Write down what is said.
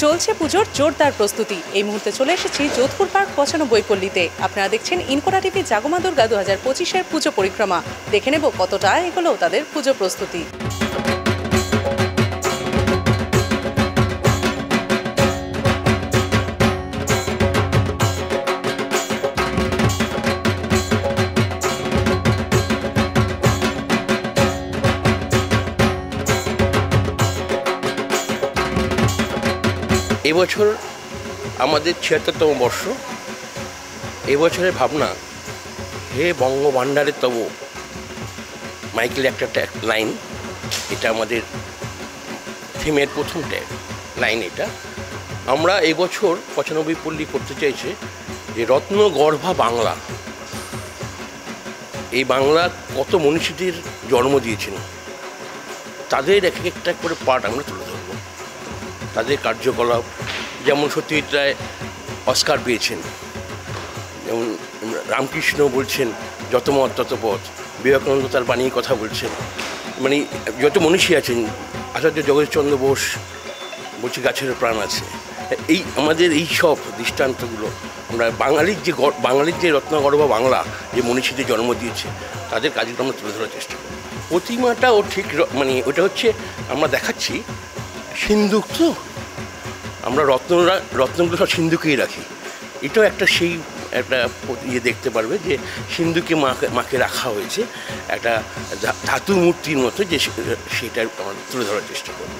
চলছে পুজোর জোরদার প্রস্তুতি। এই মুহূর্তে চলে এসেছি যোধপুর পার্ক 95 পল্লীতে। আপনারা দেখছেন ইনকোরা টিভি জাগমা দুর্গা 2025-এর পুজো পরিক্রমা। দেখে নেব কতটা এগোলো তাদের পুজো প্রস্তুতি। এবছর আমাদের ৭৬তম বর্ষ। এবছরের ভাবনা, হে বঙ্গভাণ্ডারে তব, মাইকেল একটা লাইন, এটা আমাদের থিমের প্রথম লাইন। এটা আমরা এবছর ৯৫ পল্লী করতে চাইছে যে রত্নগর্ভা বাংলা। এই বাংলা কত মনীষীদের জন্ম দিয়েছেন, তাদের এক একটা করে পার্ট আমরা তুলে ধরব। তাদের কার্যকলাপ, যেমন সত্যজিৎ রায় অস্কার পেয়েছেন, যেমন রামকৃষ্ণ বলছেন যত মত তত পথ, বিবেকানন্দ তার বাণী কথা বলছেন, মানে যত মনীষী আছেন, আচার্য জগদীশচন্দ্র বোস বলছি গাছের প্রাণ আছে। এই আমাদের এই সব দৃষ্টান্তগুলো আমরা বাঙালির যে রত্নগর্ভা বাংলা, যে মনীষীদের জন্ম দিয়েছে, তাদের কাজগুলো আমরা তুলে ধরার চেষ্টা করি। প্রতিমাটাও ঠিক, মানে ওটা হচ্ছে আমরা দেখাচ্ছি সিন্ধুক, তো আমরা রত্নগুলো সব সিন্ধুকেই রাখি। এটাও একটা সেই একটা দেখতে পারবে যে সিন্ধুকে মাকে রাখা হয়েছে একটা ধাতু মূর্তির মতো, যে সেটা আমরা তুলে ধরার চেষ্টা করব।